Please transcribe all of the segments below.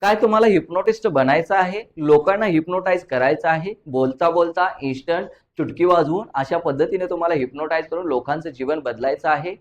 काय तुम्हाला हिप्नोटिस्ट बनायचं आहे, लोकांना हिप्नोटाइज करायचं आहे, बोलता बोलता इन्स्टंट चुटकी वाजवून अशा पद्धतीने तुम्हाला हिप्नोटाइज करून लोकांचं जीवन बदलायचं आहे,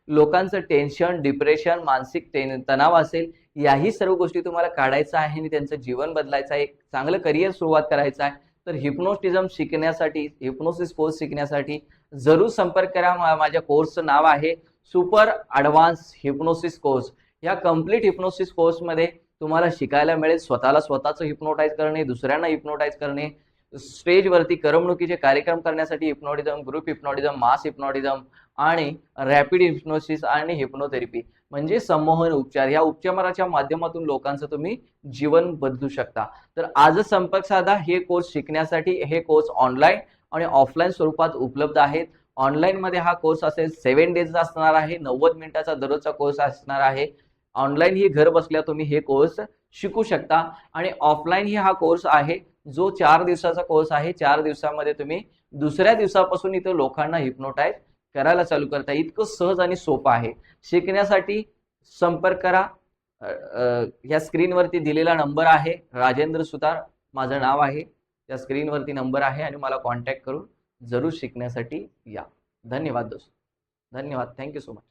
लोकांचं टेन्शन, डिप्रेशन, मानसिक तणाव असेल, याही सर्व गोष्टी तुम्हाला काढायचं आहे आणि त्यांचं जीवन बदलायचं आहे, एक चांगलं करिअर सुरुवात करायचं आहे, तर हिप्नोटिझम शिकण्यासाठी, हिप्नोसिस कोर्स शिकण्यासाठी जरूर संपर्क करा. माझ्या कोर्सचं नाव आहे सुपर ॲडव्हान्स हिप्नोसिस कोर्स. या कंप्लीट हिप्नोसिस कोर्समध्ये तुम्हाला शिकायला मिळेल स्वतःला स्वतःचं हिप्नोटाइज करणे, दुसऱ्यांना हिप्नोटाइज करणे, स्टेजवरती करमणुकीचे कार्यक्रम करण्यासाठी हिप्नोटिझम, ग्रुप हिप्नोटिझम, मास हिप्नोटिझम आणि रॅपिड हिप्नोसिस आणि हिप्नोथेरपी म्हणजे संमोहन उपचार. या उपचाराच्या माध्यमातून लोकांचं तुम्ही जीवन बदलू शकता. तर आजच संपर्क साधा. हे कोर्स शिकण्यासाठी. हे कोर्स ऑनलाईन आणि ऑफलाईन स्वरूपात उपलब्ध आहेत. ऑनलाईन मध्ये हा कोर्स असेल 7 डेजचा असणार आहे, 90 मिनिटाचा दररोजचा कोर्स असणार आहे. ऑनलाईन ही घर बसल्या तुम्ही हे कोर्स शिकू शकता आणि ऑफलाईन ही हा कोर्स आहे जो 4 दिवसाचा कोर्स आहे. 4 दिवसामध्ये तुम्ही दुसऱ्या दिवसापासून इथं लोकांना हिप्नोटाइज करायला चालू करता. इतकं सहज आणि सोपं आहे. शिकण्यासाठी संपर्क करा. या स्क्रीनवरती दिलेला नंबर आहे, राजेंद्र सुतार माझं नाव आहे. त्या स्क्रीनवरती नंबर आहे आणि मला कॉन्टॅक्ट करून जरूर शिकण्यासाठी या. धन्यवाद दोस्त. धन्यवाद. Thank you so much.